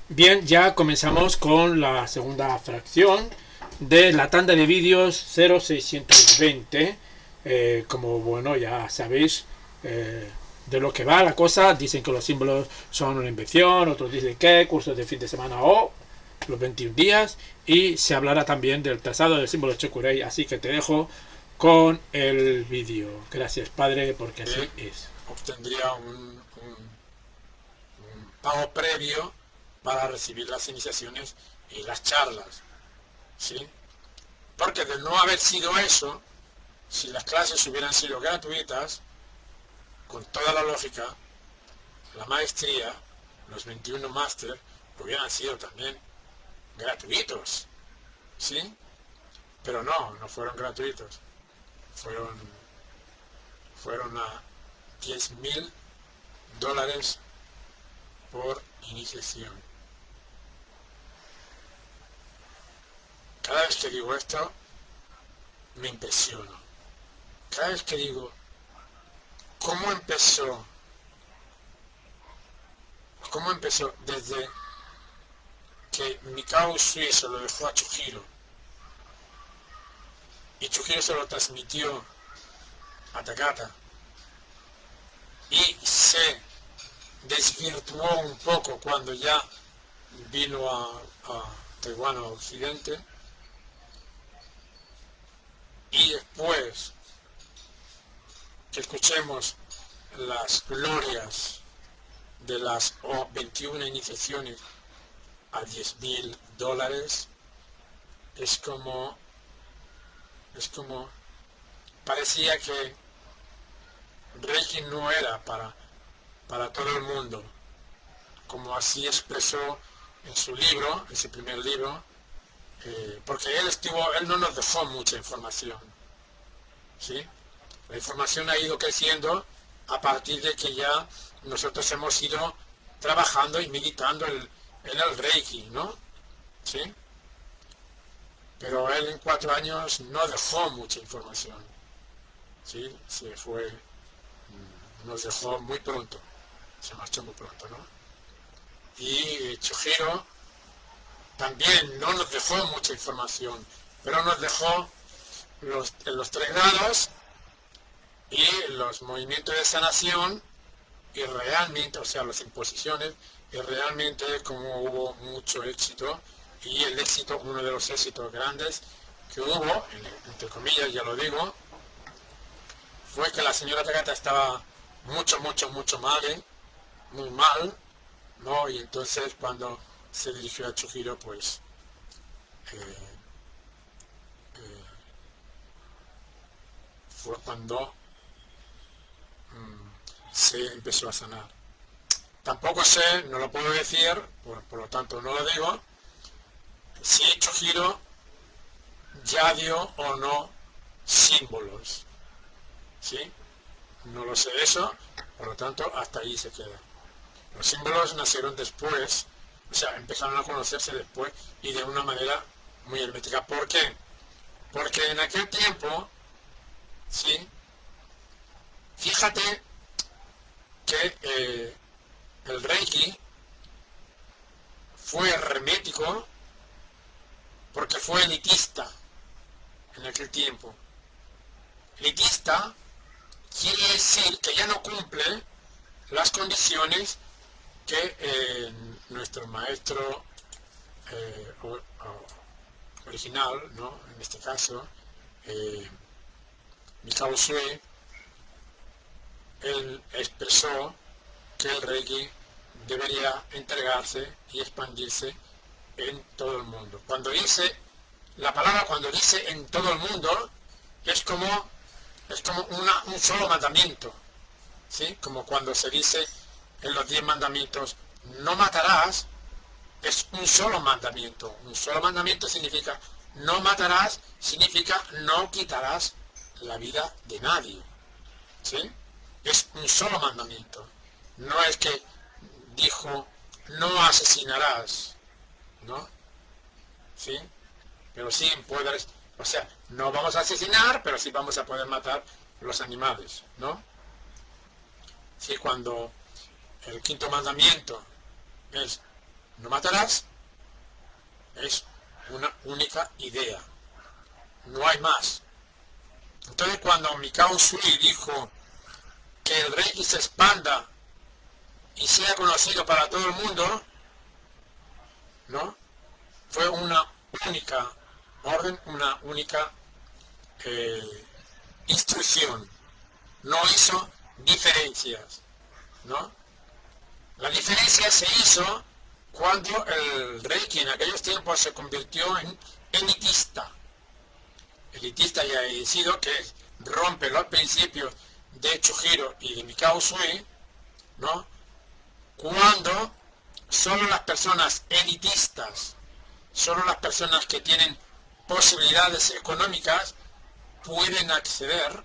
Bien, ya comenzamos con la segunda fracción de la tanda de vídeos 0620. Como bueno, ya sabéis de lo que va la cosa. Dicen que los símbolos son una invención, otros dicen que cursos de fin de semana o los 21 días. Y se hablará también del trazado del símbolo Chokurei. Así que te dejo con el vídeo. Gracias, padre, porque así Bien, es. obtendría un pago previo para recibir las iniciaciones y las charlas, ¿sí? Porque de no haber sido eso, si las clases hubieran sido gratuitas, con toda la lógica, la maestría, los 21 máster, hubieran sido también gratuitos, ¿sí? Pero no fueron gratuitos, fueron, fueron a $10,000 por iniciación. Cada vez que digo esto, me impresiono. Cada vez que digo, ¿cómo empezó? ¿Cómo empezó? Desde que Mikao Usui se lo dejó a Chujiro y Chujiro se lo transmitió a Takata y se desvirtuó un poco cuando ya vino a Taiwán, a Occidente, y después que escuchemos las glorias de las 21 iniciaciones a $10,000, es como parecía que Reiki no era para todo el mundo, como así expresó en su libro, en su primer libro, porque él no nos dejó mucha información, ¿sí? La información ha ido creciendo a partir de que ya nosotros hemos ido trabajando y meditando en el Reiki, ¿no? ¿Sí? Pero él en 4 años no dejó mucha información, ¿sí? Se fue, nos dejó muy pronto, se marchó muy pronto, ¿no? Y Chujiro también no nos dejó mucha información, pero nos dejó los 3 grados y los movimientos de sanación, y realmente, o sea, las imposiciones, y realmente como hubo mucho éxito, y el éxito, uno de los éxitos grandes que hubo, entre comillas, ya lo digo, fue que la señora Takata estaba mucho mal, muy mal, ¿no? Y entonces cuando se dirigió a Chujiro, pues eh, eh, fue cuando se empezó a sanar. Tampoco sé, no lo puedo decir, por lo tanto no lo digo, si Chujiro ya dio o no símbolos, ¿sí? No lo sé eso, por lo tanto hasta ahí se queda. Los símbolos nacieron después, o sea, empezaron a conocerse después y de una manera muy hermética. ¿Por qué? Porque en aquel tiempo, ¿sí? Fíjate que el Reiki fue hermético porque fue elitista en aquel tiempo. Elitista quiere decir que ya no cumple las condiciones que nuestro maestro original, ¿no? En este caso, eh, Mikao Usui, él expresó que el Reiki debería entregarse y expandirse en todo el mundo. Cuando dice, la palabra cuando dice en todo el mundo, es como un solo mandamiento, ¿sí? Como cuando se dice en los 10 mandamientos, no matarás, es un solo mandamiento. Un solo mandamiento significa no matarás, significa no quitarás la vida de nadie, ¿sí? Es un solo mandamiento. No es que dijo no asesinarás, ¿no? ¿Sí? Pero sí puedes, o sea, no vamos a asesinar, pero sí vamos a poder matar los animales, ¿no? Sí, cuando el quinto mandamiento es no matarás, es una única idea, no hay más. Entonces cuando Mikao Usui dijo que el Reiki se expanda y sea conocido para todo el mundo, ¿no? Fue una única orden, una única instrucción. No hizo diferencias, ¿no? La diferencia se hizo cuando el Reiki en aquellos tiempos se convirtió en elitista. Elitista ya he decidido que rompe los principios de Chujiro y de Mikao Usui, ¿no? Cuando solo las personas elitistas, solo las personas que tienen posibilidades económicas pueden acceder,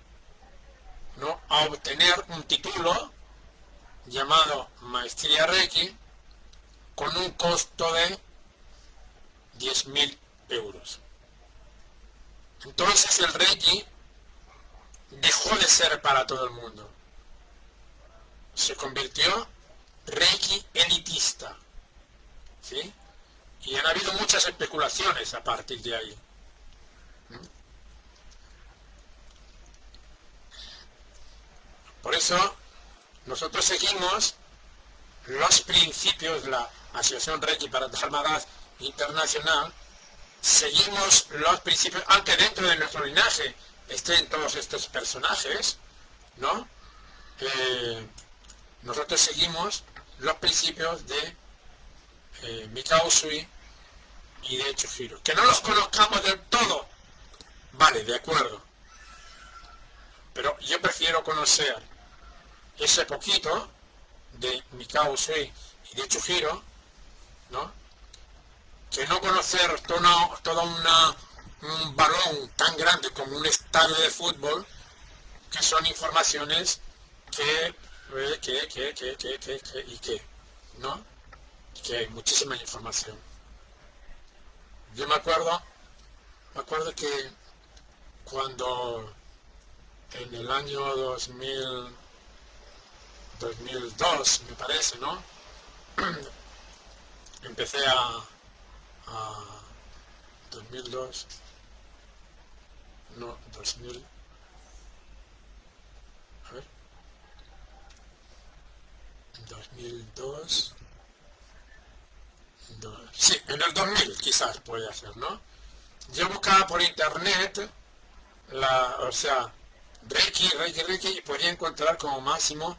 ¿no?, a obtener un título llamado Maestría Reiki con un costo de 10.000 euros. Entonces el Reiki dejó de ser para todo el mundo. Se convirtió Reiki elitista, ¿sí? Y han habido muchas especulaciones a partir de ahí. Por eso nosotros seguimos los principios de la Asociación Reiki para Dharmadas Internacional, seguimos los principios, aunque dentro de nuestro linaje estén todos estos personajes, ¿no? Nosotros seguimos los principios de Mikao Usui y de Chujiro. Que no los conozcamos del todo, vale, de acuerdo, pero yo prefiero conocer ese poquito de Mikao Usui y de Chujiro, ¿no?, que no conocer toda un balón tan grande como un estadio de fútbol, que son informaciones ¿no? Que hay muchísima información. Yo me acuerdo que cuando en el año 2002, me parece, ¿no?, empecé a 2002, no, 2000, a ver, 2002, sí, en el 2000 quizás puede ser, ¿no? Yo buscaba por internet, Reiki, y podía encontrar como máximo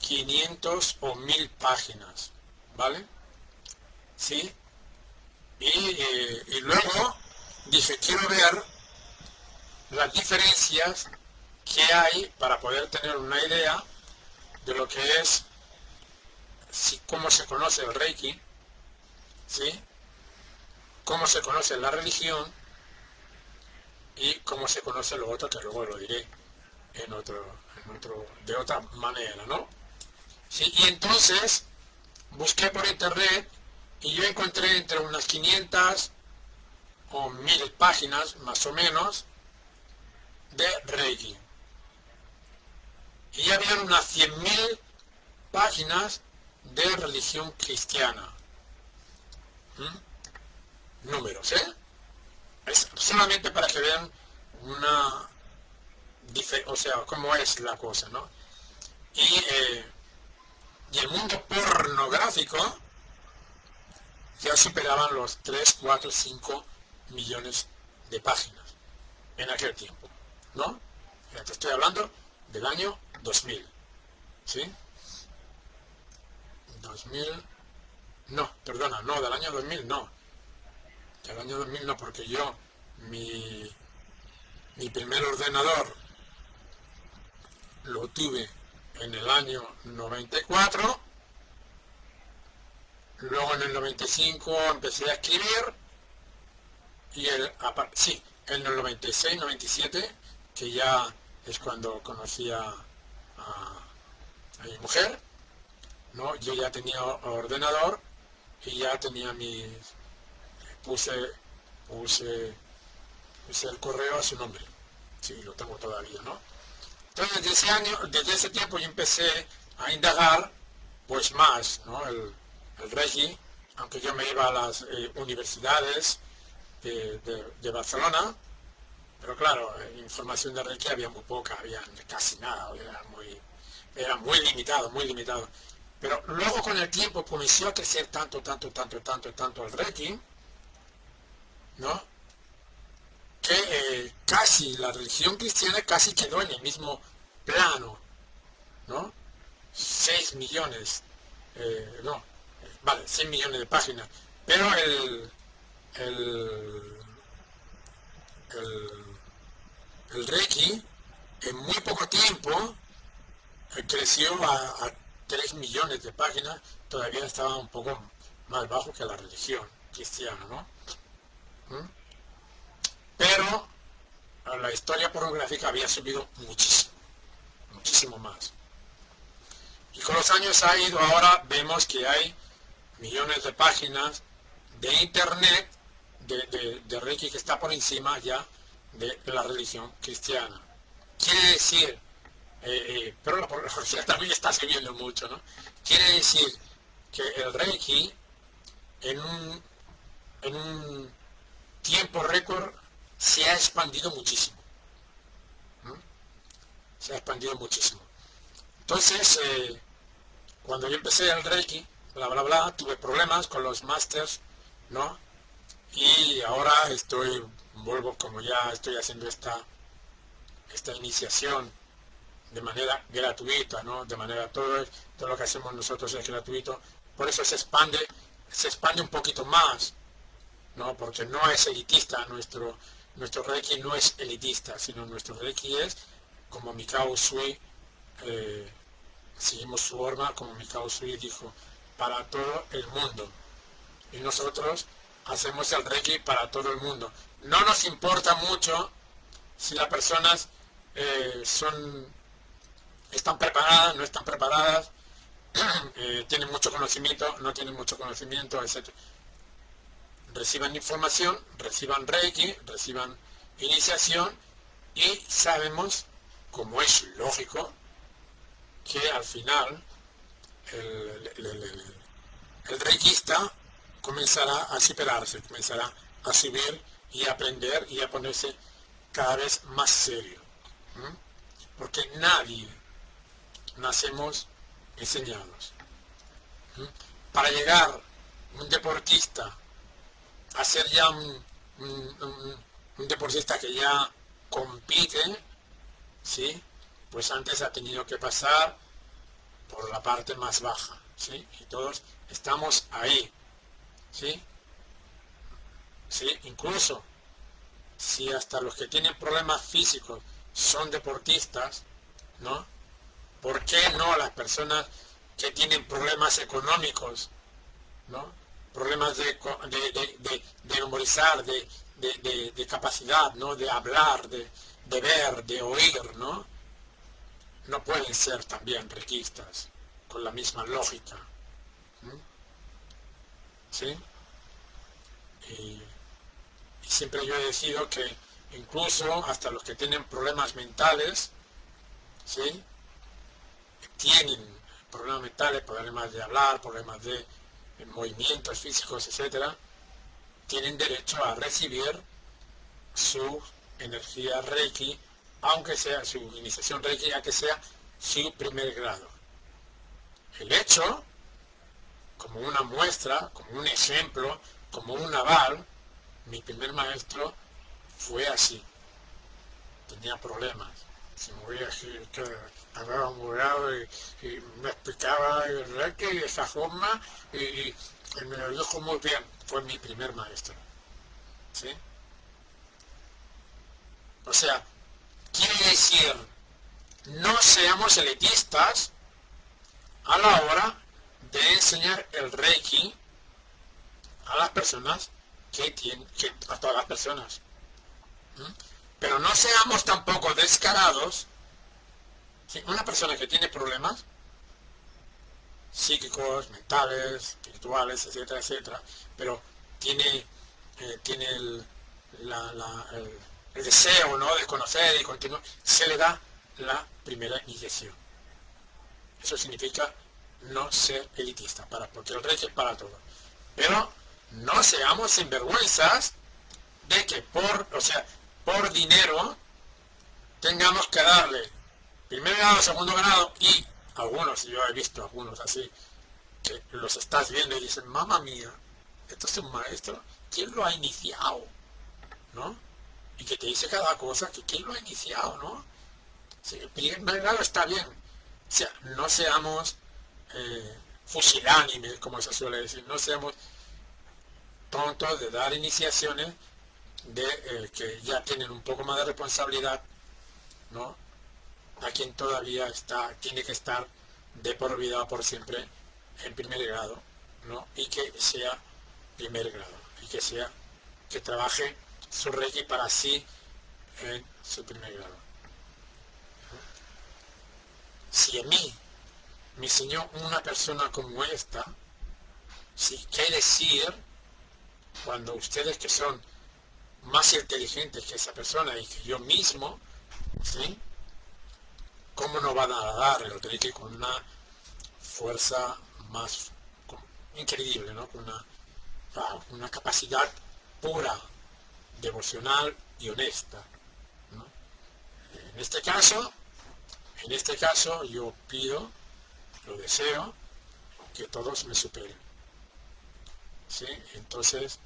500 o 1000 páginas, ¿vale? ¿Sí? Y luego dije, quiero ver las diferencias que hay para poder tener una idea de lo que es, cómo se conoce el Reiki, ¿sí?, cómo se conoce la religión y cómo se conoce lo otro, que luego lo diré de otra manera, ¿no? ¿Sí? Y entonces busqué por internet y yo encontré entre unas 500 o 1000 páginas, más o menos, de Reiki. Y había unas 100.000 páginas de religión cristiana. Números, ¿eh? Es solamente para que vean o sea, cómo es la cosa, ¿no? Y el mundo pornográfico ya superaban los 3, 4, 5 millones de páginas en aquel tiempo, ¿no? Ya te estoy hablando del año 2000, ¿sí? 2000, no, perdona, no, del año 2000 no. Del año 2000 no, porque yo, mi primer ordenador lo tuve en el año 94, luego en el 95 empecé a escribir, y en el 96, 97, que ya es cuando conocí a mi mujer, ¿no? Yo ya tenía ordenador y ya tenía puse el correo a su nombre. Sí, lo tengo todavía, ¿no? Entonces desde ese tiempo yo empecé a indagar pues más, ¿no?, el Reiki aunque yo me iba a las universidades de Barcelona, pero claro, información de Reiki había muy poca, había casi nada, era muy limitado, muy limitado. Pero luego con el tiempo comenzó a crecer tanto el Reiki, ¿no? Que casi la religión cristiana casi quedó en el mismo plano, ¿no? 6 millones, no, vale, 100 millones de páginas, pero el, el, el Reiki en muy poco tiempo creció a 3 millones de páginas, todavía estaba un poco más bajo que la religión cristiana, ¿no? ¿Mm? Pero la historia pornográfica había subido muchísimo, muchísimo más. Y con los años ahora vemos que hay millones de páginas de internet de Reiki que está por encima ya de la religión cristiana. Quiere decir, pero la pornografía también está subiendo mucho, ¿no? Quiere decir que el Reiki en un tiempo récord se ha expandido muchísimo. ¿No? Se ha expandido muchísimo. Entonces, cuando yo empecé el Reiki, bla bla bla, tuve problemas con los masters, ¿no? Y ahora vuelvo, como ya estoy haciendo esta iniciación de manera gratuita, ¿no? De manera, todo lo que hacemos nosotros es gratuito, por eso se expande un poquito más, ¿no? Porque no es elitista, nuestro Reiki no es elitista, sino nuestro Reiki es, como Mikao Usui, seguimos su forma, como Mikao Usui dijo, para todo el mundo. Y nosotros hacemos el Reiki para todo el mundo. No nos importa mucho si las personas están preparadas, no están preparadas, tienen mucho conocimiento, no tienen mucho conocimiento, etc. Reciban información, reciban Reiki, reciban iniciación y sabemos, como es lógico, que al final el reikista comenzará a superarse, comenzará a subir y a aprender y a ponerse cada vez más serio. ¿Mm? Porque nadie nacemos enseñados. ¿Mm? Para llegar un deportista a ser ya un deportista que ya compite, ¿sí? Pues antes ha tenido que pasar por la parte más baja, ¿sí? Y todos estamos ahí, ¿sí? ¿Sí? Incluso si hasta los que tienen problemas físicos son deportistas, ¿no? ¿Por qué no las personas que tienen problemas económicos, ¿no? Problemas de memorizar, de capacidad, ¿no? De hablar, de ver, de oír, ¿no? No pueden ser también reikistas con la misma lógica. ¿Sí? Y siempre yo he decidido que incluso hasta los que tienen problemas mentales, ¿sí? Tienen problemas mentales, problemas de hablar, problemas de movimientos físicos, etcétera, tienen derecho a recibir su energía Reiki, aunque sea su iniciación Reiki, aunque sea su primer grado. El hecho, como una muestra, como un ejemplo, como un aval, mi primer maestro fue así. Tenía problemas. Se movía así, hablaba muy grave y me explicaba el Reiki de esa forma y me lo dijo muy bien. Fue mi primer maestro. ¿Sí? O sea, quiere decir, no seamos elitistas a la hora de enseñar el Reiki a las personas a todas las personas. Pero no seamos tampoco descarados. ¿Sí? Una persona que tiene problemas psíquicos, mentales, espirituales, etcétera, etcétera, pero tiene el deseo, ¿no?, de conocer y continuar, se le da la primera inyección. Eso significa no ser elitista, porque el Reiki es para todo. Pero no seamos sinvergüenzas de que por dinero tengamos que darle primer grado, segundo grado y algunos, yo he visto algunos así, que los estás viendo y dicen, mamá mía, esto es un maestro, ¿quién lo ha iniciado? ¿No? Y que te dice cada cosa, que quién lo ha iniciado, ¿no? Sí, el primer grado está bien. O sea, no seamos fusilánimes, como se suele decir, no seamos tontos de dar iniciaciones de que ya tienen un poco más de responsabilidad, ¿no? A quien todavía tiene que estar de por vida o por siempre en primer grado, ¿no? Y que sea primer grado, y que trabaje su Reiki para sí en su primer grado. Si a mí me enseñó una persona como esta, sí, ¿qué decir cuando ustedes que son más inteligentes que esa persona y que yo mismo, ¿sí? ¿Cómo no van a dar el Reiki con una fuerza más increíble, ¿no? Con una capacidad pura, devocional y honesta, ¿no? En este caso yo pido, lo deseo, que todos me superen, ¿sí? Entonces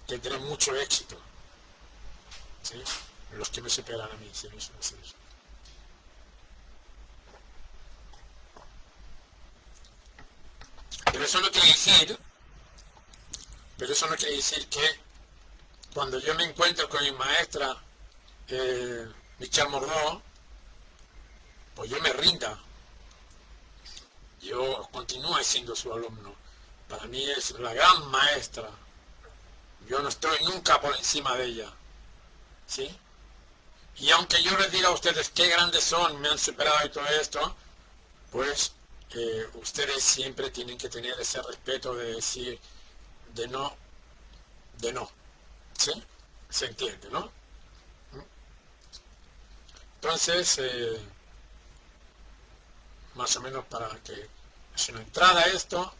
tendré mucho éxito, ¿sí? Los que me superan a mí, ¿sí? Pero eso no quiere decir que cuando yo me encuentro con mi maestra Michelle Mordó, pues yo me rinda. Yo continúo siendo su alumno. Para mí es la gran maestra. Yo no estoy nunca por encima de ella, ¿sí? Y aunque yo les diga a ustedes qué grandes son, me han superado y todo esto, pues ustedes siempre tienen que tener ese respeto de decir, de no, ¿sí? Se entiende, ¿no? Entonces, más o menos para que es una entrada a esto,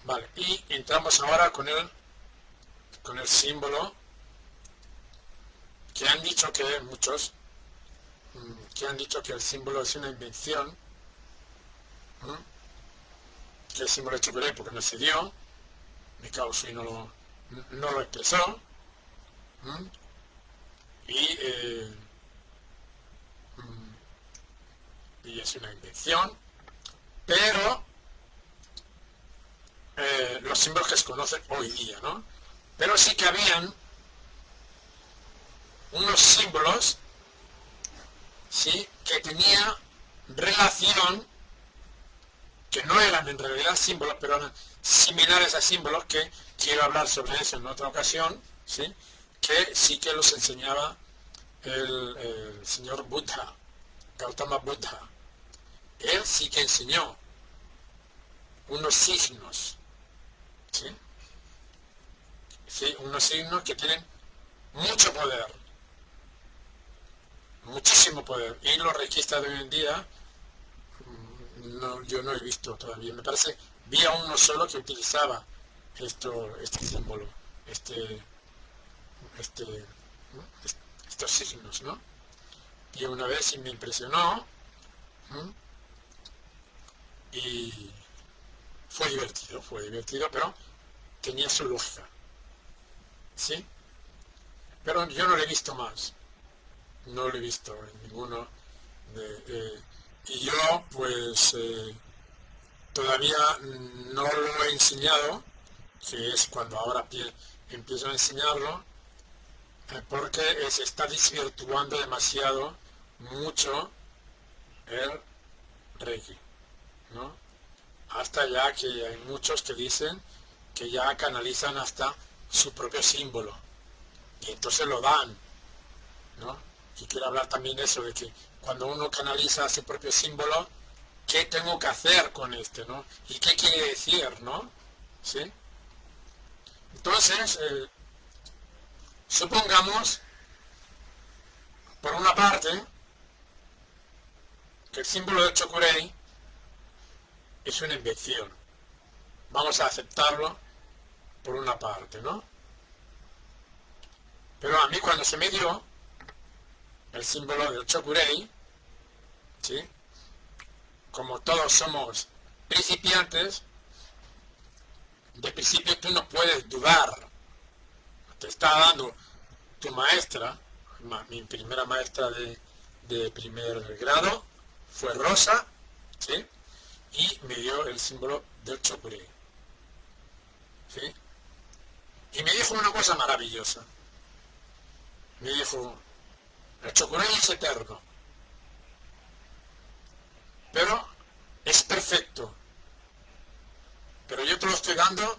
vale, y entramos ahora con el símbolo que han dicho que muchos, que han dicho que el símbolo es una invención, que el símbolo de chocolate porque no se dio, mi causa y no lo expresó, y es una invención, pero los símbolos que se conocen hoy día, ¿no? Pero sí que habían unos símbolos, ¿sí? Que tenían relación, que no eran en realidad símbolos, pero eran similares a símbolos, que quiero hablar sobre eso en otra ocasión, ¿sí? Que sí que los enseñaba el señor Buddha, Gautama Buddha. Él sí que enseñó unos signos, ¿sí? Sí, unos signos que tienen mucho poder, muchísimo poder, y los reikistas de hoy en día, yo no he visto todavía, me parece, vi a uno solo que utilizaba este símbolo, ¿no? Estos signos, ¿no? Y una vez y me impresionó, y fue divertido, pero tenía su lógica, ¿sí? Pero yo no lo he visto más, no lo he visto en ninguno y yo pues todavía no lo he enseñado, que es cuando ahora empiezo a enseñarlo, porque se está desvirtuando demasiado mucho el Reiki, ¿no? Hasta ya que hay muchos que dicen que ya canalizan hasta su propio símbolo y entonces lo dan, ¿no? Y quiero hablar también de eso, de que cuando uno canaliza su propio símbolo, ¿qué tengo que hacer con ¿no? ¿Y qué quiere decir, no? ¿Sí? Entonces, supongamos, por una parte, que el símbolo de Chokurei es una invención, vamos a aceptarlo por una parte, ¿no? Pero a mí cuando se me dio el símbolo del Chokurei, ¿sí? Como todos somos principiantes, de principio tú no puedes dudar. Te está dando tu maestra, mi primera maestra de primer grado, fue Rosa, ¿sí? Y me dio el símbolo del Chokurei, ¿sí? Y me dijo una cosa maravillosa. Me dijo, el Chokurei es eterno, pero es perfecto. Pero yo te lo estoy dando,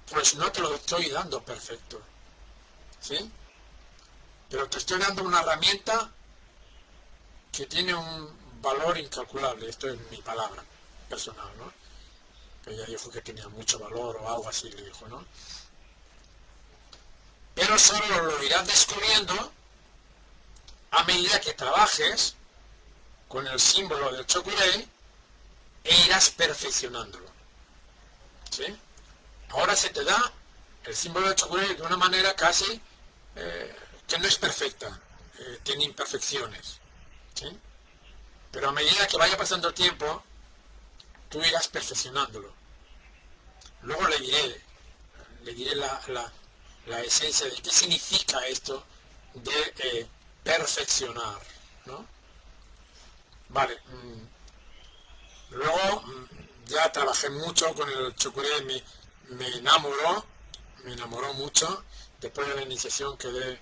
pues no te lo estoy dando perfecto, ¿sí? Pero te estoy dando una herramienta que tiene un valor incalculable. Esto es mi palabra personal, ¿no? Ella dijo que tenía mucho valor o algo así, le dijo, ¿no? Pero solo lo irás descubriendo a medida que trabajes con el símbolo del Chokurei e irás perfeccionándolo, ¿sí? Ahora se te da el símbolo del Chokurei de una manera casi que no es perfecta, tiene imperfecciones, ¿sí? Pero a medida que vaya pasando el tiempo, tú irás perfeccionándolo. Luego le diré la esencia de qué significa esto de perfeccionar, ¿no? Vale. Luego ya trabajé mucho con el Chokurei, me enamoró mucho. Después de la iniciación quedé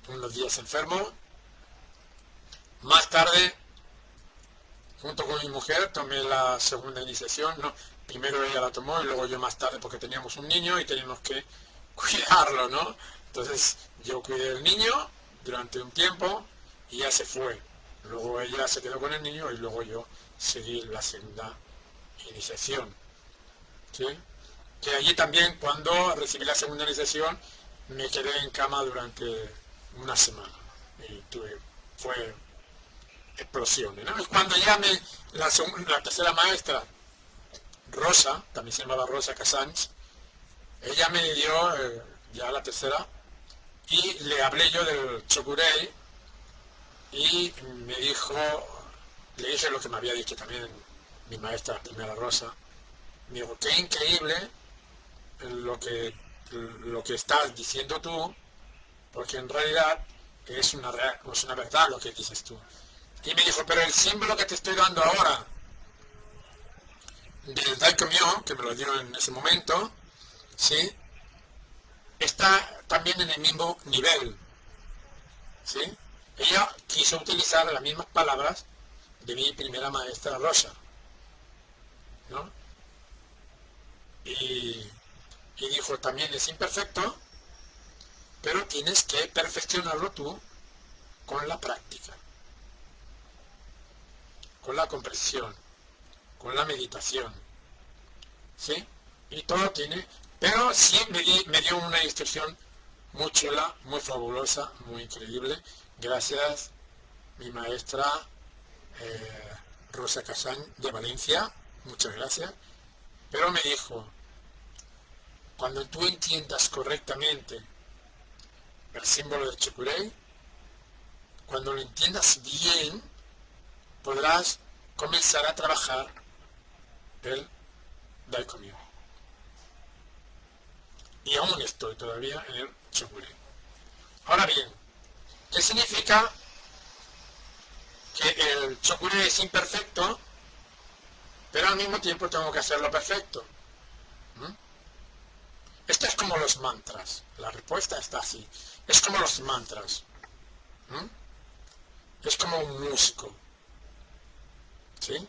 unos días enfermo. Más tarde, junto con mi mujer, tomé la segunda iniciación, ¿no? Primero ella la tomó y luego yo más tarde, porque teníamos un niño y teníamos que cuidarlo, ¿no? Entonces yo cuidé del niño durante un tiempo y ya se fue. Luego ella se quedó con el niño y luego yo seguí la segunda iniciación, ¿sí? Que allí también, cuando recibí la segunda iniciación, me quedé en cama durante una semana y fue explosiones, ¿no? Y cuando ya la tercera maestra, Rosa, también se llamaba Rosa Casans, ella me dio ya la tercera y le hablé yo del Chokurei y me dijo, le dije lo que me había dicho también mi maestra primera Rosa, me dijo, qué increíble lo que estás diciendo tú, porque en realidad es una verdad lo que dices tú. Y me dijo, pero el símbolo que te estoy dando ahora del Daikomyo, que me lo dieron en ese momento, ¿sí? Está también en el mismo nivel, ¿sí? Ella quiso utilizar las mismas palabras de mi primera maestra Rosa, ¿no? Y dijo, también es imperfecto, pero tienes que perfeccionarlo tú con la práctica, con la comprensión, con la meditación, ¿sí? Y todo tiene, pero sí me dio una instrucción muy chula, muy fabulosa, muy increíble. Gracias, mi maestra Rosa Casán de Valencia, muchas gracias. Pero me dijo, cuando tú entiendas correctamente el símbolo del Chokurei, cuando lo entiendas bien, podrás comenzar a trabajar el Daikomyo. Y aún estoy todavía en el Chokurei. Ahora bien, ¿qué significa que el Chokurei es imperfecto, pero al mismo tiempo tengo que hacerlo perfecto? Esto es como los mantras. La respuesta está así. Es como los mantras. Es como un músico, ¿sí?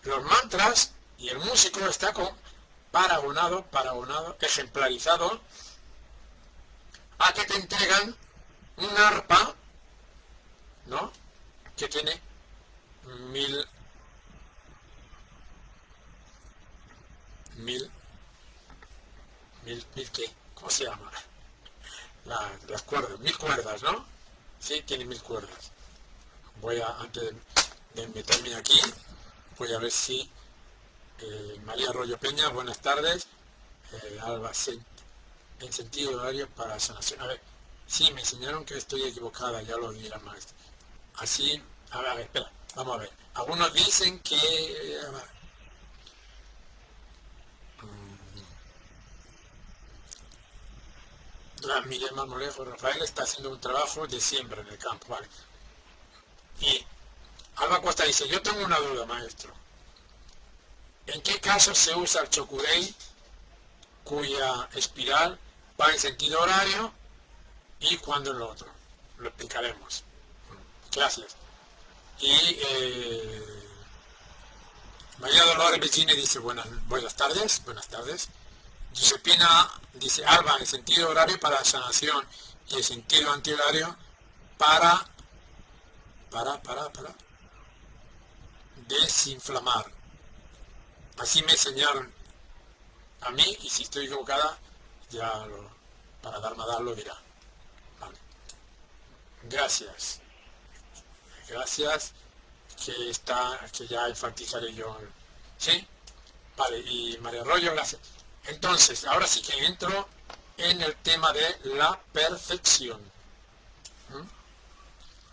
Los mantras y el músico está paragonado, ejemplarizado a que te entregan un arpa, ¿no? Que tiene mil ¿qué? ¿Cómo se llama? Las cuerdas, 1000 cuerdas, ¿no? Sí, tiene 1000 cuerdas. Voy a, antes de meterme aquí, voy a ver si María Arroyo Peña, buenas tardes. Alba, en sentido horario para sanación. A ver, sí, me enseñaron que estoy equivocada, ya lo dirá maestro. Así, a ver, espera, vamos a ver. Algunos dicen que... A ver, Miguel Marmolejo, Rafael está haciendo un trabajo de siembra en el campo, vale. Y Alba Costa dice, yo tengo una duda, maestro. ¿En qué caso se usa el Chokurei, cuya espiral va en sentido horario, y cuándo en lo otro? Lo explicaremos. Gracias. Y María Dolores Vicini dice, buenas tardes, buenas tardes. Giuseppina dice, Alba, en sentido horario para sanación y en sentido antihorario para desinflamar. Así me enseñaron a mí, y si estoy equivocada, para Dharmadar lo dirá. Vale. Gracias. Gracias, que ya enfatizaré yo. ¿Sí? Vale, y María Arroyo, gracias. Entonces, ahora sí que entro en el tema de la perfección.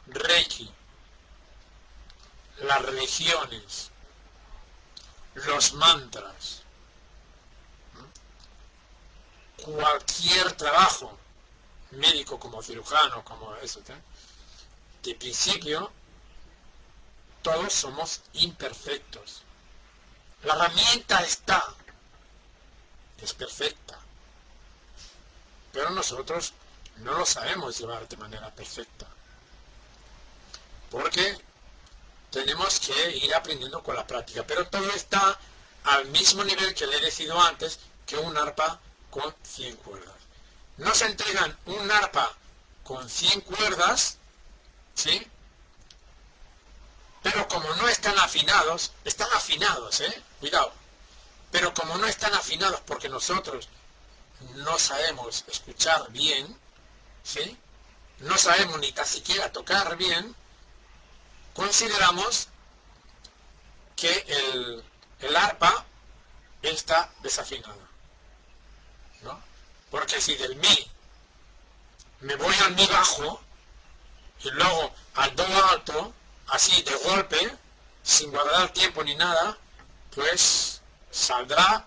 Reiki, las religiones, los mantras, cualquier trabajo, médico como cirujano, como eso, de principio, todos somos imperfectos. La herramienta es perfecta, pero nosotros no lo sabemos llevar de manera perfecta, porque tenemos que ir aprendiendo con la práctica, pero todo está al mismo nivel que le he decidido antes, que un arpa con 100 cuerdas. Nos entregan un arpa con 100 cuerdas, ¿sí? Pero como no están afinados, cuidado, pero como no están afinados porque nosotros no sabemos escuchar bien, ¿sí? No sabemos ni tan siquiera tocar bien, consideramos que el arpa está desafinado, ¿no? Porque si del mi me voy al mi bajo y luego al do alto, así de golpe, sin guardar tiempo ni nada, pues saldrá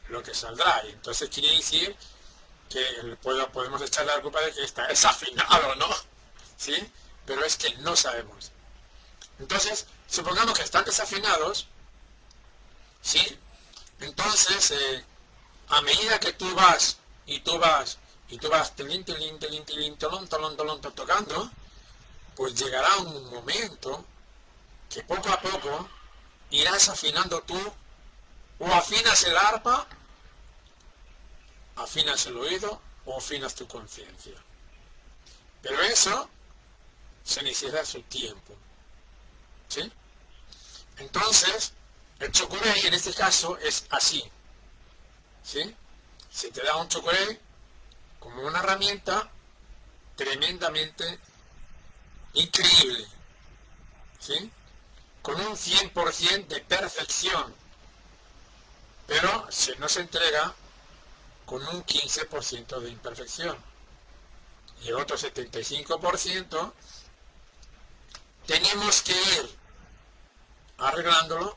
lo que saldrá. Y entonces quiere decir que podemos echar la culpa de que está desafinado, ¿no? ¿Sí? Pero es que no sabemos. Entonces, supongamos que están desafinados, ¿sí? Entonces, a medida que tú vas, tilín, tilín, tilín, tilín, tolón, tolón, tolón, tocando, pues llegará un momento que poco a poco irás afinando tú, o afinas el arpa, afinas el oído, o afinas tu conciencia. Pero eso se necesita su tiempo, ¿sí? Entonces, el chokurei en este caso es así, ¿sí? Se te da un chokurei como una herramienta tremendamente increíble, ¿sí? Con un 100% de perfección, pero se nos entrega con un 15% de imperfección. Y el otro 75% tenemos que ir arreglándolo,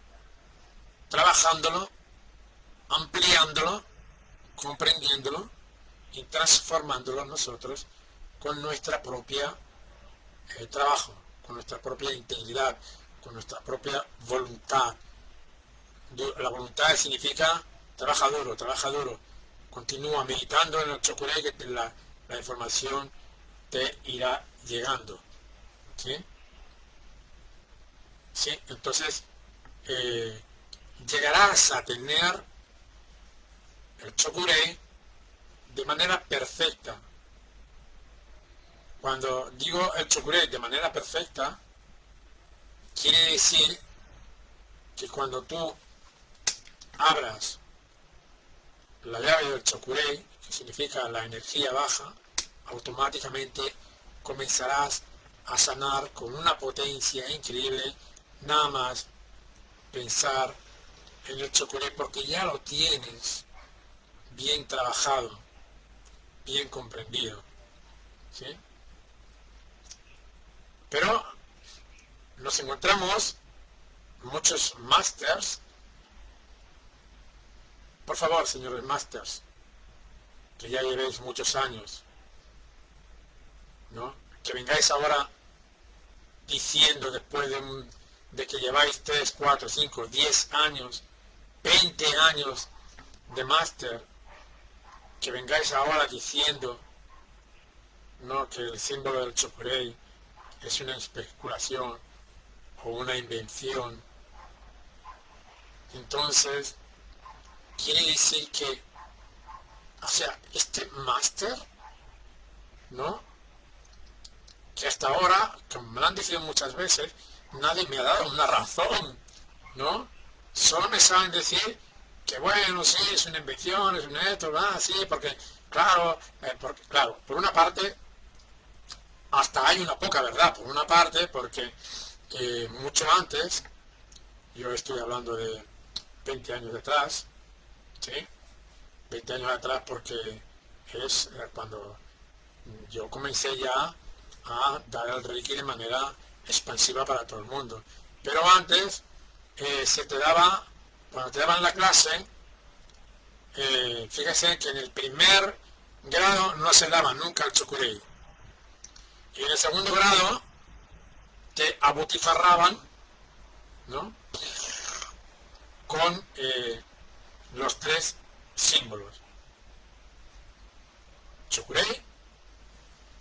trabajándolo, ampliándolo, comprendiéndolo y transformándolo nosotros con nuestra propia trabajo, con nuestra propia integridad, con nuestra propia voluntad. La voluntad significa trabaja duro, continúa meditando en el chokurei, que la información te irá llegando, ¿sí? ¿Sí? Entonces llegarás a tener el chokurei de manera perfecta. Cuando digo el chokurei de manera perfecta, quiere decir que cuando tú abras la llave del chokurei, que significa la energía baja, automáticamente comenzarás a sanar con una potencia increíble, nada más pensar en el chokurei porque ya lo tienes bien trabajado, bien comprendido, ¿sí? Pero nos encontramos muchos masters. Por favor, señores masters, que ya llevéis muchos años, ¿no? Que vengáis ahora diciendo después de que lleváis 3, 4, 5, 10 años, 20 años de máster, que vengáis ahora diciendo, ¿no?, que el símbolo del chokurei es una especulación o una invención. Entonces, quiere decir que, o sea, este máster, ¿no?, que hasta ahora, como me lo han dicho muchas veces, nadie me ha dado una razón, ¿no? Solo me saben decir que bueno, sí, es una invención, es un esto, sí, porque, claro, por una parte, hasta hay una poca verdad, por una parte, porque mucho antes, yo estoy hablando de 20 años atrás, ¿sí? 20 años atrás porque es cuando yo comencé ya a dar el Reiki de manera expansiva para todo el mundo. Pero antes se te daba, cuando te daban la clase, fíjese que en el primer grado no se daba nunca el chokurei. Y en el segundo grado te abutifarraban, ¿no?, con los 3 símbolos. Chokurei,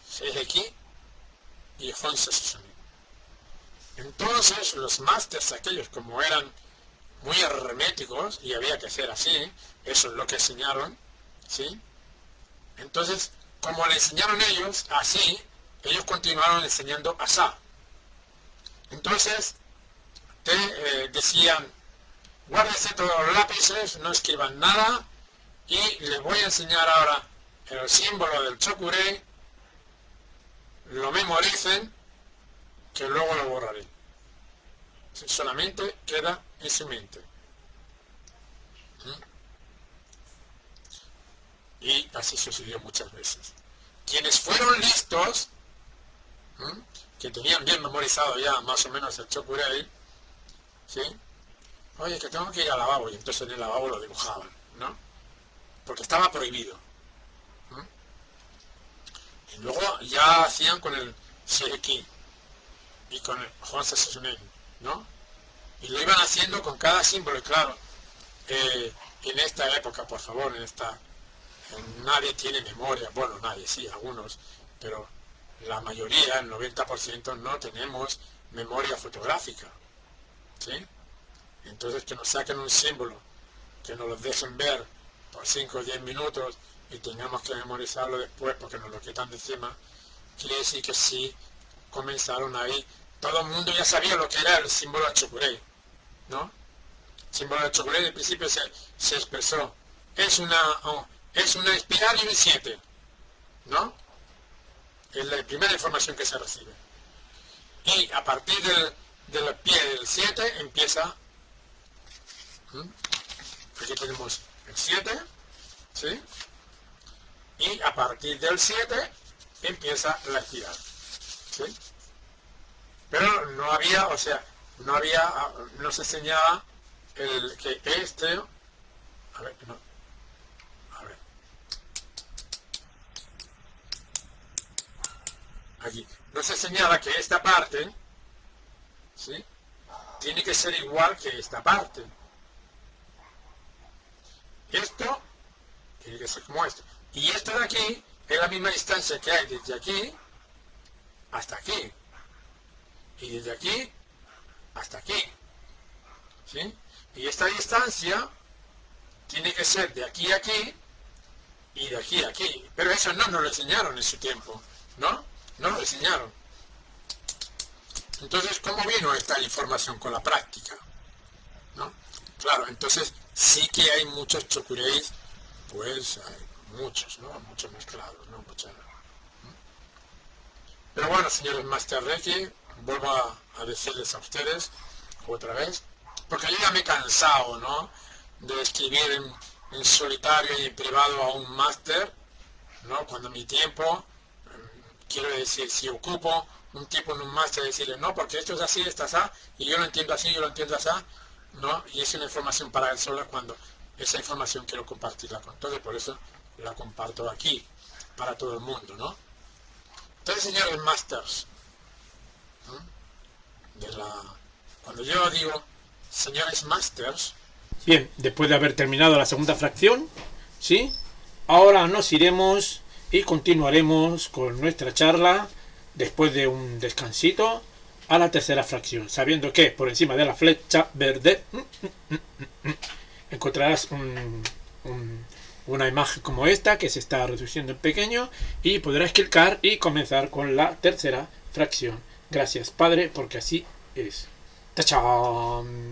Seiheki y Honsei Suzume. Entonces los másters aquellos, como eran muy herméticos y había que hacer así, eso es lo que enseñaron, ¿sí? Entonces, como le enseñaron ellos así, ellos continuaron enseñando asá. Entonces te decían, guárdese todos los lápices, no escriban nada, y les voy a enseñar ahora el símbolo del chokurei, lo memoricen, que luego lo borraré. Solamente queda en su mente. Y así sucedió muchas veces. Quienes fueron listos, que tenían bien memorizado ya más o menos el chokurei, ¿sí? Oye, que tengo que ir al lavabo, y entonces en el lavabo lo dibujaban, ¿no? Porque estaba prohibido. Y luego ya hacían con el Seiheki y con el Honsei Suzume, ¿no? Y lo iban haciendo con cada símbolo, y claro, en esta época, por favor, nadie tiene memoria, bueno, nadie, sí, algunos, pero la mayoría, el 90%, no tenemos memoria fotográfica, ¿sí? Entonces que nos saquen un símbolo, que nos lo dejen ver por 5 o 10 minutos y tengamos que memorizarlo después porque nos lo quitan de encima, quiere decir que sí comenzaron ahí. Todo el mundo ya sabía lo que era el símbolo de chokurei, ¿no? El símbolo de chokurei al principio se expresó, es una espiral y un 7, ¿no? Es la primera información que se recibe. Y a partir del pie del 7 empieza, aquí tenemos el 7, ¿sí? Y a partir del 7 empieza la espiral, ¿sí? Pero no había, o sea, no se enseñaba que este, a ver, no, a ver, aquí, no se enseñaba que esta parte, ¿sí?, tiene que ser igual que esta parte. Esto tiene que ser como esto. Y esto de aquí es la misma distancia que hay desde aquí hasta aquí. Y desde aquí hasta aquí. ¿Sí? Y esta distancia tiene que ser de aquí a aquí y de aquí a aquí. Pero eso no nos lo enseñaron en su tiempo, ¿no? No lo enseñaron. Entonces, ¿cómo vino esta información? Con la práctica, ¿no? Claro, entonces sí que hay muchos chokureis, pues hay muchos, ¿no? Muchos mezclados, ¿no? Pero bueno, señores Master Reiki, vuelvo a decirles a ustedes otra vez porque yo ya me he cansado, ¿no?, de escribir en solitario y en privado a un máster, ¿no?, cuando mi tiempo, quiero decir, si ocupo un tipo en un máster, decirle, no, porque esto es así, esto es así, y yo lo entiendo así, yo lo entiendo así, ¿no?, y es una información para él solo, cuando esa información quiero compartirla con todos, y por eso la comparto aquí, para todo el mundo, ¿no? Entonces, señores masters, cuando yo digo señores masters, Bien, después de haber terminado la segunda fracción, ¿sí? Ahora nos iremos y continuaremos con nuestra charla después de un descansito a la tercera fracción, sabiendo que por encima de la flecha verde encontrarás una imagen como esta que se está reduciendo en pequeño y podrás clicar y comenzar con la tercera fracción. Gracias, Padre, porque así es. ¡Tachán!